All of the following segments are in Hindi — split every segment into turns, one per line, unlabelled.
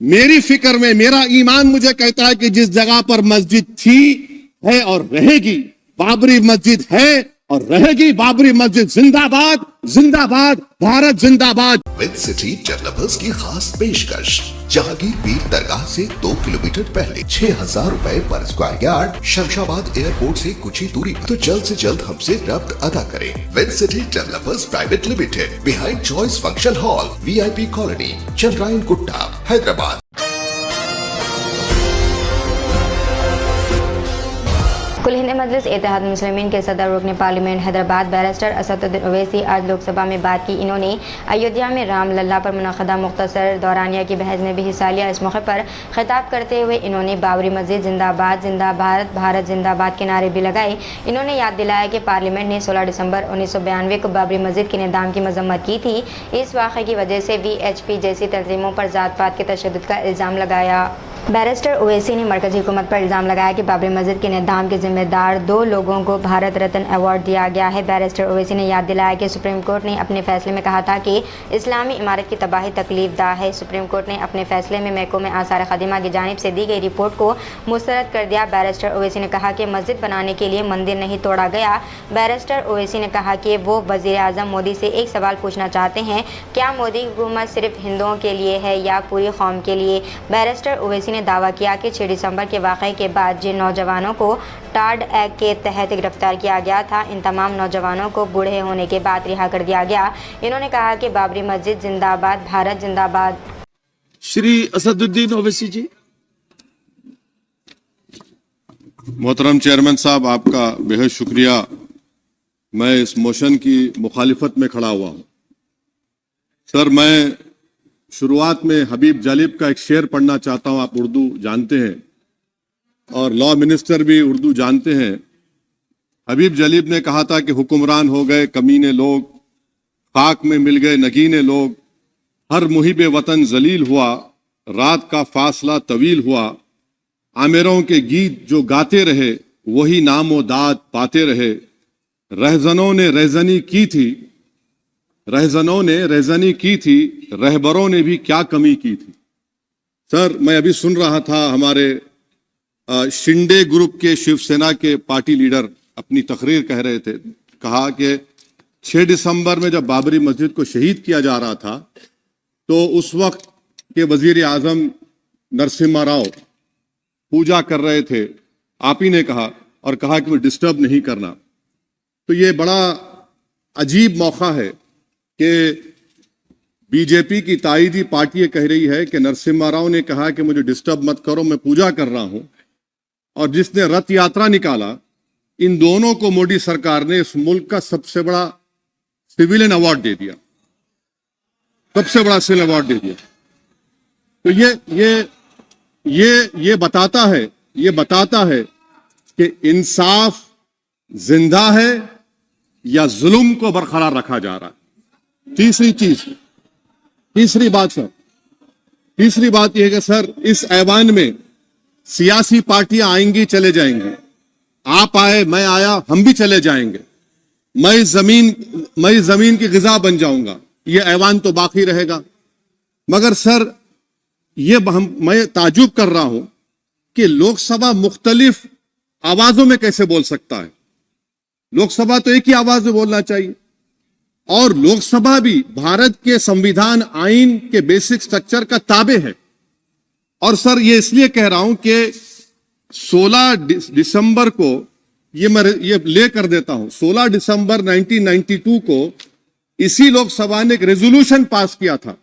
मेरी फिक्र में मेरा ईमान मुझे कहता है कि जिस जगह पर मस्जिद थी, है और रहेगी, बाबरी मस्जिद है और रहेगी, बाबरी मस्जिद जिंदाबाद, जिंदाबाद, भारत जिंदाबाद।
विद सिटी डेवलपर्स की खास पेशकश, जहांगीर पीर दरगाह से 2 किलोमीटर पहले 6,000 रुपए पर स्क्वायर यार्ड, शमशाबाद एयरपोर्ट से कुछ ही दूरी पर। तो जल्द से जल्द हमसे रब्त अदा करें। With city developers private limited, behind choice function hall, VIP colony, Chandrayangutta, Hyderabad.
Kul Hind Majlis Ittehad Muslimeen के सदर रुकन पार्लियामेंट हैदराबाद बैरिस्टर असदुद्दीन ओवैसी आज लोकसभा में बात की। इन्होंने अयोध्या में राम लल्ला पर मुनक़दा मुख्तसर दौरानिया की बहस में भी हिस्सा लिया। इस मौके पर खिताब करते हुए इन्होंने बाबरी मस्जिद जिंदाबाद, जिंदाबाद, भारत जिंदाबाद के नारे भी लगाए। इन्होंने याद दिलाया कि पार्लियामेंट ने 16 दिसंबर 1992 को बाबरी मस्जिद के निज़ाम की मजम्मत की थी। इस वाक़े की वजह से VHP जैसी तंजीमों पर ज़ात पात के तशद्दुद का इल्ज़ाम लगाया। बैरिस्टर ओवैसी ने मरकज़ी हुकूमत पर इल्ज़ाम लगाया कि बाबरी मस्जिद के निज़ाम के जिम्मेदार 2 लोगों को भारत रत्न अवार्ड दिया गया है। बैरिस्टर ओवैसी ने याद दिलाया कि सुप्रीम कोर्ट ने अपने फैसले में कहा था कि इस्लामी इमारत की तबाही तकलीफदा है। सुप्रीम कोर्ट ने अपने फैसले में महकूम आसार ख़दीमा की जानिब से दी गई रिपोर्ट को मुस्तरद कर दिया। बैरिस्टर ओवैसी ने कहा कि मस्जिद बनाने के लिए मंदिर नहीं तोड़ा गया। बैरिस्टर ओवैसी ने कहा कि वो वज़ीर आज़म मोदी से एक सवाल पूछना चाहते हैं, क्या मोदी हुकूमत सिर्फ हिंदुओं के लिए है या पूरी कौम के लिए। बैरिस्टर ओवैसी ने दावा किया कि 6 दिसंबर के वाक़े के बाद जिन नौजवानों को टाड एक्ट के तहत गिरफ्तार किया गया था, इन तमाम नौजवानों को बूढ़े होने के बाद रिहा कर दिया गया। इन्होंने कहा कि बाबरी मस्जिद जिंदाबाद, भारत जिंदाबाद।
श्री असदुद्दीन ओवैसी जी।
मोहतरम चेयरमैन साहब, आपका बेहद शुक्रिया। मैं इस मोशन की मुखालिफत में खड़ा हुआ हूं। सर, मैं शुरुआत में हबीब जालिब का एक शेर पढ़ना चाहता हूं। आप उर्दू जानते हैं और लॉ मिनिस्टर भी उर्दू जानते हैं। हबीब जालिब ने कहा था कि हुक्मरान हो गए कमीने लोग, खाक में मिल गए नगीने लोग, हर मुहिब वतन जलील हुआ, रात का फासला तवील हुआ, आमिरों के गीत जो गाते रहे वही नामो दाद पाते रहे, रहजनों ने रहजनी की थी, रहजनों ने रहजनी की थी, रहबरों ने भी क्या कमी की थी। सर, मैं अभी सुन रहा था हमारे शिंदे ग्रुप के शिवसेना के पार्टी लीडर अपनी तकरीर कह रहे थे। कहा कि 6 दिसंबर में जब बाबरी मस्जिद को शहीद किया जा रहा था तो उस वक्त के वजीर आजम नरसिम्हा राव पूजा कर रहे थे। आप ही ने कहा और कहा कि मैं डिस्टर्ब नहीं करना। तो ये बड़ा अजीब मौका है कि बीजेपी की ताईदी पार्टी ये कह रही है कि नरसिम्हा राव ने कहा कि मुझे डिस्टर्ब मत करो, मैं पूजा कर रहा हूं, और जिसने रथ यात्रा निकाला, इन दोनों को मोदी सरकार ने इस मुल्क का सबसे बड़ा सिविलियन अवार्ड दे दिया, सबसे बड़ा सिविलियन अवार्ड दे दिया। तो ये बताता है कि इंसाफ जिंदा है या जुल्म को बरकरार रखा जा रहा है। तीसरी बात यह है कि सर, इस ऐवान में सियासी पार्टियां आएंगी चले जाएंगी, आप आए मैं आया हम भी चले जाएंगे, मैं जमीन की गिजा बन जाऊंगा, यह ऐवान तो बाकी रहेगा। मगर सर, मैं ताजुब कर रहा हूं कि लोकसभा मुख्तलिफ आवाजों में कैसे बोल सकता है। लोकसभा तो एक ही आवाज में बोलना चाहिए, और लोकसभा भी भारत के संविधान आइन के बेसिक स्ट्रक्चर का ताबे है। और सर, ये इसलिए कह रहा हूं कि 16 दिसंबर को ये ले कर देता हूं, 16 दिसंबर 1992 को इसी लोकसभा ने एक रेजोल्यूशन पास किया था।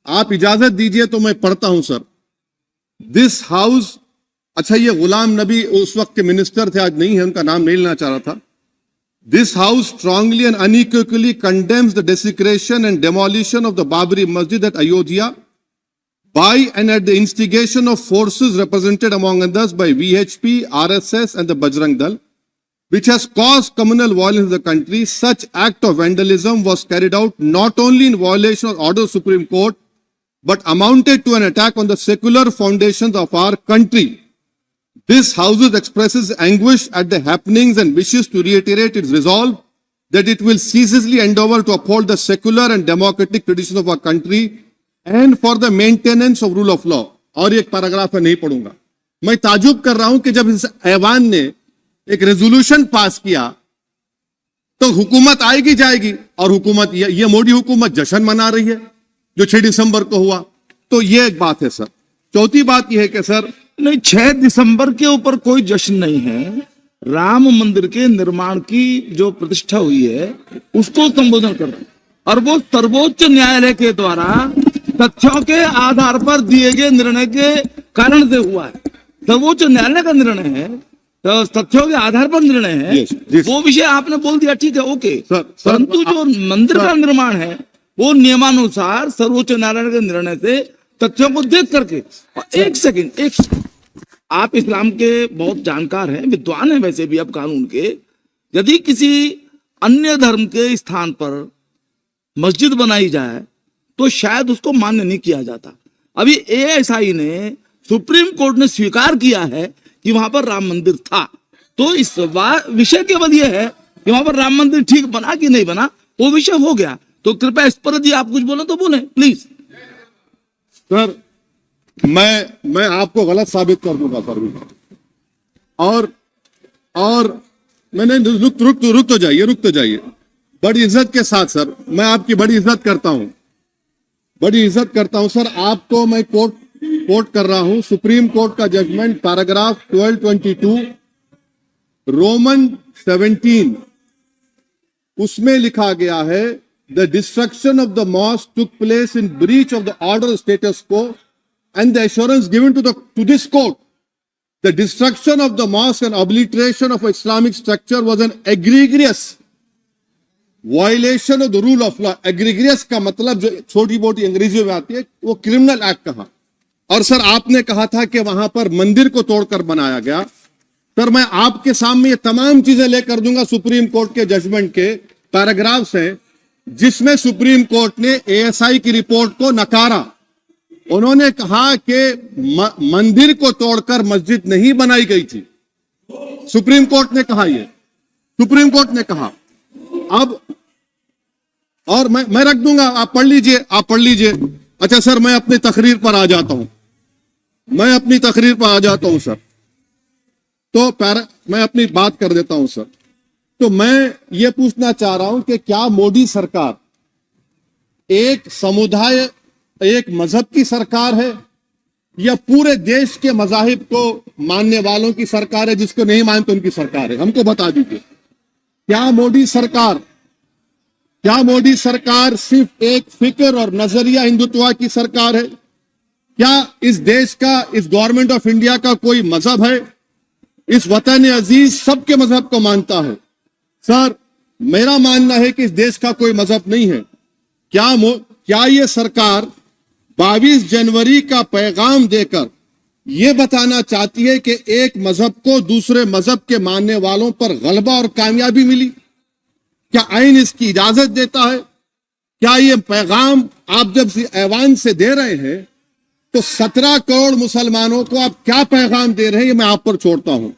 आप इजाजत दीजिए तो मैं पढ़ता हूं सर। दिस हाउस, अच्छा, ये गुलाम नबी उस वक्त के मिनिस्टर थे, आज नहीं है, उनका नाम नहीं लेना चाह रहा था। This house strongly and unequivocally condemns the desecration and demolition of the Babri Masjid at Ayodhya by and at the instigation of forces represented among others by VHP, RSS and the Bajrang Dal, which has caused communal violence in the country. Such act of vandalism was carried out not only in violation of order of Supreme Court, but amounted to an attack on the secular foundations of our country. This House expresses anguish at the happenings and wishes to reiterate its resolve that it will ceaselessly endeavor to uphold the secular and democratic traditions of our country and for the maintenance of rule of law. और एक पैराग्राफ मैं नहीं पढ़ूंगा। मैं ताजुब कर रहा हूं कि जब इस ऐवान ने एक रेजोल्यूशन पास किया तो हुकूमत आएगी जाएगी, और हुकूमत ये मोदी हुकूमत जश्न मना रही है जो 6 दिसंबर को हुआ। तो ये एक बात है सर। चौथी बात यह है कि सर
नहीं, 6 दिसंबर के ऊपर कोई जश्न नहीं है। राम मंदिर के निर्माण की जो प्रतिष्ठा हुई है उसको संबोधन कर रहे हैं, और वो सर्वोच्च न्यायालय के द्वारा तथ्यों के आधार पर दिए गए निर्णय के कारण से हुआ है। सर्वोच्च न्यायालय का निर्णय है, तो तथ्यों के आधार पर निर्णय है।
Yes, yes.
वो विषय आपने बोल दिया, ठीक है, ओके।
सर,
परंतु जो मंदिर का निर्माण है वो नियमानुसार सर्वोच्च न्यायालय के निर्णय से तथ्यों को देख करके। एक सेकंड, आप इस्लाम के बहुत जानकार हैं, विद्वान हैं वैसे भी, अब कानून के। यदि किसी अन्य धर्म के स्थान पर मस्जिद बनाई जाए तो शायद उसको मान्य नहीं किया जाता। अभी एएसआई ने, सुप्रीम कोर्ट ने स्वीकार किया है कि वहां पर राम मंदिर था। तो इस विषय केवल यह है कि वहां पर राम मंदिर ठीक बना कि नहीं बना, वो विषय हो गया। तो कृपया इस पर यदि आप कुछ बोले तो बोले प्लीज।
सर मैं आपको गलत साबित कर दूंगा सर। और मैंने रुक तो जाइए बड़ी इज्जत के साथ सर, मैं आपकी बड़ी इज्जत करता हूं सर। आपको मैं कोट कर रहा हूं सुप्रीम कोर्ट का जजमेंट, पैराग्राफ 1222 रोमन 17, उसमें लिखा गया है the destruction of the mosque took place in breach of the order status को and the assurance given to this court, the destruction of the mosque and obliteration of Islamic structure was an egregious violation of the rule of law. Egregious का मतलब जो छोटी मोटी अंग्रेजी में आती है वो क्रिमिनल एक्ट कहा। और सर आपने कहा था कि वहां पर मंदिर को तोड़कर बनाया गया। सर मैं आपके सामने ये तमाम चीजें लेकर दूंगा, सुप्रीम कोर्ट के जजमेंट के पैराग्राफ्स हैं जिसमें सुप्रीम कोर्ट ने एएसआई की रिपोर्ट को नकारा। उन्होंने कहा कि मंदिर को तोड़कर मस्जिद नहीं बनाई गई थी। सुप्रीम कोर्ट ने कहा, ये सुप्रीम कोर्ट ने कहा। अब और मैं रख दूंगा, आप पढ़ लीजिए। अच्छा सर मैं अपनी तकरीर पर आ जाता हूं सर। तो मैं अपनी बात कर देता हूं सर। तो मैं ये पूछना चाह रहा हूं कि क्या मोदी सरकार एक समुदाय, एक मजहब की सरकार है या पूरे देश के मजाहिब को मानने वालों की सरकार है? जिसको नहीं मानते उनकी सरकार है, हमको बता दीजिए। क्या मोदी सरकार सिर्फ एक फिक्र और नजरिया हिंदुत्व की सरकार है? क्या इस देश का, इस गवर्नमेंट ऑफ इंडिया का कोई मजहब है? इस वतन अजीज सबके मजहब को मानता है। सर मेरा मानना है कि इस देश का कोई मजहब नहीं है। क्या ये सरकार 22 जनवरी का पैगाम देकर यह बताना चाहती है कि एक मजहब को दूसरे मजहब के मानने वालों पर गलबा और कामयाबी मिली? क्या आइन इसकी इजाजत देता है? क्या ये पैगाम आप जब ऐवान से दे रहे हैं तो 17 करोड़ मुसलमानों को आप क्या पैगाम दे रहे हैं, ये मैं आप पर छोड़ता हूं।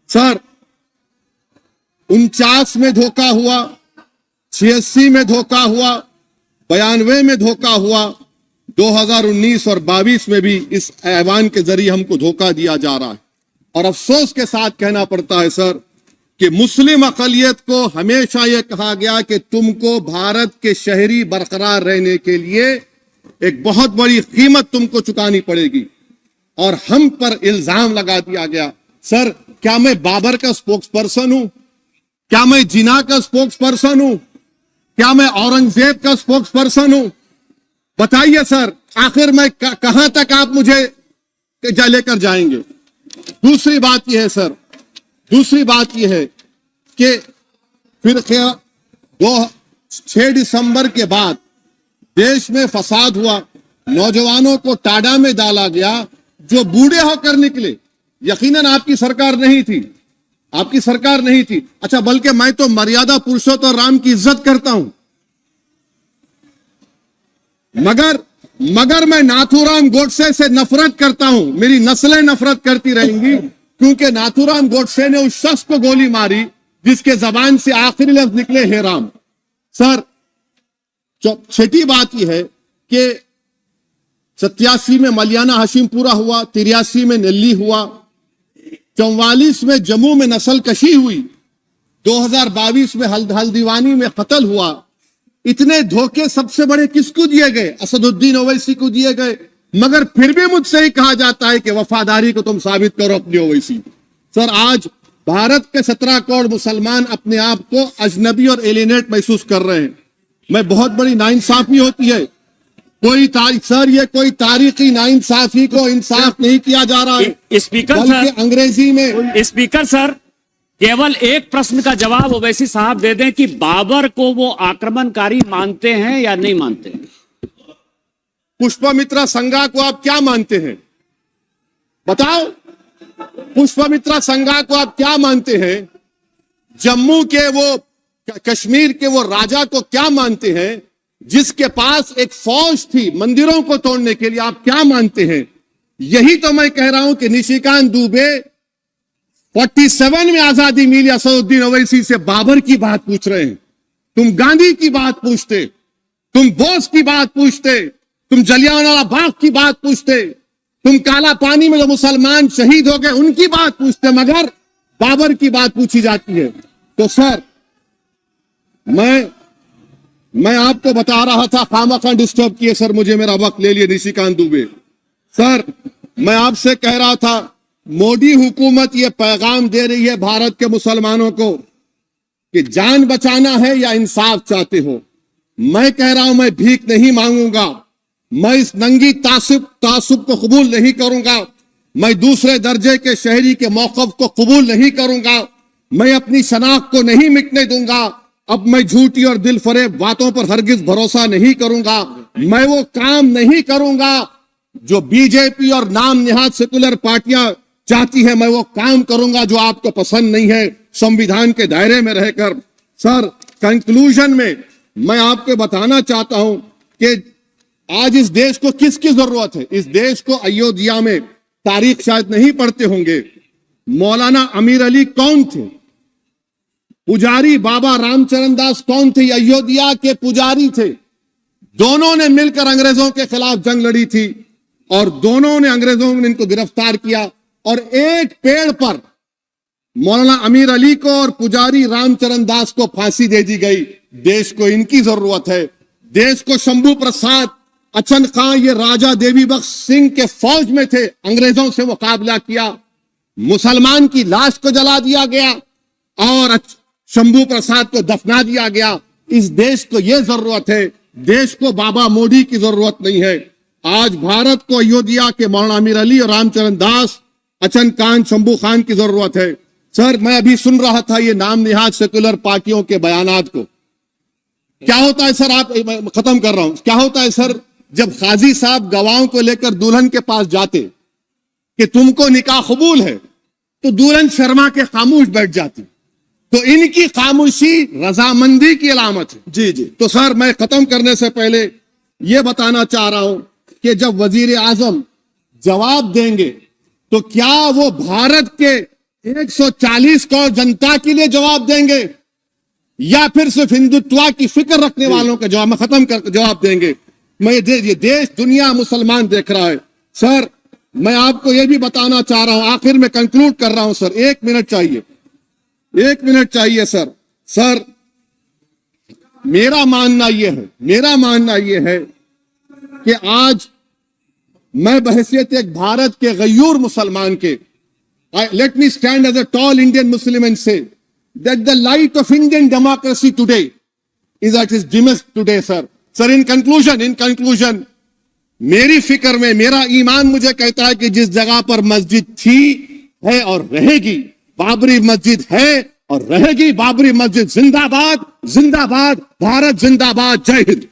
सर 49 में धोखा हुआ, 86 में धोखा हुआ, 92 में धोखा हुआ, 2019 और 22 में भी इस ऐवान के जरिए हमको धोखा दिया जा रहा है। और अफसोस के साथ कहना पड़ता है सर कि मुस्लिम अक़लियत को हमेशा यह कहा गया कि तुमको भारत के शहरी बरकरार रहने के लिए एक बहुत बड़ी कीमत तुमको चुकानी पड़ेगी, और हम पर इल्जाम लगा दिया गया। सर क्या मैं बाबर का स्पोक्स पर्सन हूं? क्या मैं जिना का स्पोक्स पर्सन हूं? क्या मैं औरंगजेब का स्पोक्स पर्सन हूं? बताइए सर, आखिर मैं कहां तक आप मुझे लेकर जाएंगे? दूसरी बात यह है सर, दूसरी बात यह है कि फिर 6 दिसंबर के बाद देश में फसाद हुआ, नौजवानों को टाडा में डाला गया जो बूढ़े होकर निकले। यकीनन आपकी सरकार नहीं थी, आपकी सरकार नहीं थी। अच्छा बल्कि मैं तो मर्यादा पुरुषोत्तम राम की इज्जत करता हूं, मगर मैं नाथूराम गोडसे से नफरत करता हूं। मेरी नस्लें नफरत करती रहेंगी क्योंकि नाथूराम गोडसे ने उस शख्स को गोली मारी जिसके जबान से आखिरी लफ्ज निकले हे राम। सर छठी बात यह है कि 87 में मलियाना हाशिमपुरा हुआ, 83 में नेल्ली हुआ, 44 में जम्मू में नस्ल कशी हुई, 2022 में हल्दीवानी में कत्ल हुआ। इतने धोखे सबसे बड़े किसको दिए गए? असदुद्दीन ओवैसी को दिए गए। मगर फिर भी मुझसे ही कहा जाता है कि वफादारी को तुम साबित करो अपनी ओवैसी। सर, आज भारत के 17 करोड़ मुसलमान अपने आप को अजनबी और एलिनेट महसूस कर रहे हैं। मैं बहुत बड़ी नाइंसाफी होती है। सर, ये कोई तारीखी नाइंसाफी को इंसाफ नहीं किया जा रहा है।
स्पीकर
बल्कि
सर,
अंग्रेजी में
स्पीकर सर, केवल एक प्रश्न का जवाब ओवैसी साहब दे दें कि बाबर को वो आक्रमणकारी मानते हैं या नहीं मानते?
पुष्पमित्रा संघा को आप क्या मानते हैं? बताओ, पुष्पमित्रा संघा को आप क्या मानते हैं? जम्मू के वो, कश्मीर के वो राजा को क्या मानते हैं जिसके पास एक फौज थी मंदिरों को तोड़ने के लिए? आप क्या मानते हैं? यही तो मैं कह रहा हूं कि निशिकांत दुबे 47 में आजादी मिली असदुद्दीन ओवैसी से बाबर की बात पूछ रहे हैं। तुम गांधी की बात पूछते, तुम बोस की बात पूछते, तुम जलियांवाला बाग की बात पूछते, तुम काला पानी में जो मुसलमान शहीद हो गए उनकी बात पूछते, मगर बाबर की बात पूछी जाती है। तो सर, मैं आपको बता रहा था, खामखा डिस्टर्ब किए सर, मुझे मेरा वक्त ले लिए निशिकांत दुबे। सर, मैं आपसे कह रहा था, मोदी हुकूमत ये पैगाम दे रही है भारत के मुसलमानों को कि जान बचाना है या इंसाफ चाहते हो। मैं कह रहा हूं, मैं भीख नहीं मांगूंगा, मैं इस नंगी तासुब को कबूल नहीं करूंगा, मैं दूसरे दर्जे के शहरी के मौक़िफ़ को कबूल नहीं करूंगा, मैं अपनी शनाख्त को नहीं मिटने दूंगा। अब मैं झूठी और दिल फरेब बातों पर हरगिज भरोसा नहीं करूंगा। मैं वो काम नहीं करूंगा जो बीजेपी और नाम निहाद सेकुलर पार्टियां चाहती है। मैं वो काम करूंगा जो आपको पसंद नहीं है, संविधान के दायरे में रहकर। सर, कंक्लूजन में मैं आपको बताना चाहता हूं कि आज इस देश को किसकी जरूरत है? इस देश को अयोध्या में, तारीख शायद नहीं पढ़ते होंगे, मौलाना अमीर अली कौन थे? पुजारी बाबा रामचरण दास कौन थे? अयोध्या के पुजारी थे। दोनों ने मिलकर अंग्रेजों के खिलाफ जंग लड़ी थी और दोनों ने, अंग्रेजों ने इनको गिरफ्तार किया और एक पेड़ पर मौलाना अमीर अली को और पुजारी रामचरण दास को फांसी दे दी गई। देश को इनकी जरूरत है। देश को शंभू प्रसाद, अचन खां, ये राजा देवी बख्श सिंह के फौज में थे, अंग्रेजों से मुकाबला किया, मुसलमान की लाश को जला दिया गया और शंभू प्रसाद को दफना दिया गया। इस देश को यह जरूरत है, देश को बाबा मोदी की जरूरत नहीं है। आज भारत को अयोध्या के मौलाना अमीर अली और रामचरण दास, अचन खान, शंभू खान की जरूरत है। सर, मैं अभी सुन रहा था ये नाम निहाद सेकुलर पार्टियों के बयानात को। क्या होता है सर, आप, खत्म कर रहा हूं, क्या होता है सर, जब काजी साहब गवाहों को लेकर दुल्हन के पास जाते कि तुमको निकाह कबूल है, तो दुल्हन शर्मा के खामोश बैठ जाती। तो इनकी खामोशी रजामंदी की अलामत है। जी जी। तो सर, मैं खत्म करने से पहले यह बताना चाह रहा हूं कि जब वजीर आजम जवाब देंगे तो क्या वो भारत के 140 करोड़ जनता के लिए जवाब देंगे या फिर सिर्फ हिंदुत्व की फिक्र रखने वालों का जवाब, मैं खत्म कर जवाब देंगे? मैं ये देश, दुनिया, मुसलमान देख रहा है। सर, मैं आपको यह भी बताना चाह रहा हूं, आखिर में कंक्लूड कर रहा हूं सर, 1 मिनट चाहिए, 1 मिनट चाहिए सर। सर, मेरा मानना यह है कि आज मैं बहैसियत एक भारत के गयूर मुसलमान के, let me stand as a tall Indian Muslim and say that the light of Indian democracy today is at its dimmest today, sir. Sir, in conclusion, मेरी फिक्र में, मेरा ईमान मुझे कहता है कि जिस जगह पर मस्जिद थी, है और रहेगी, बाबरी मस्जिद है और रहेगी, बाबरी मस्जिद जिंदाबाद, जिंदाबाद, भारत जिंदाबाद, जय हिंद।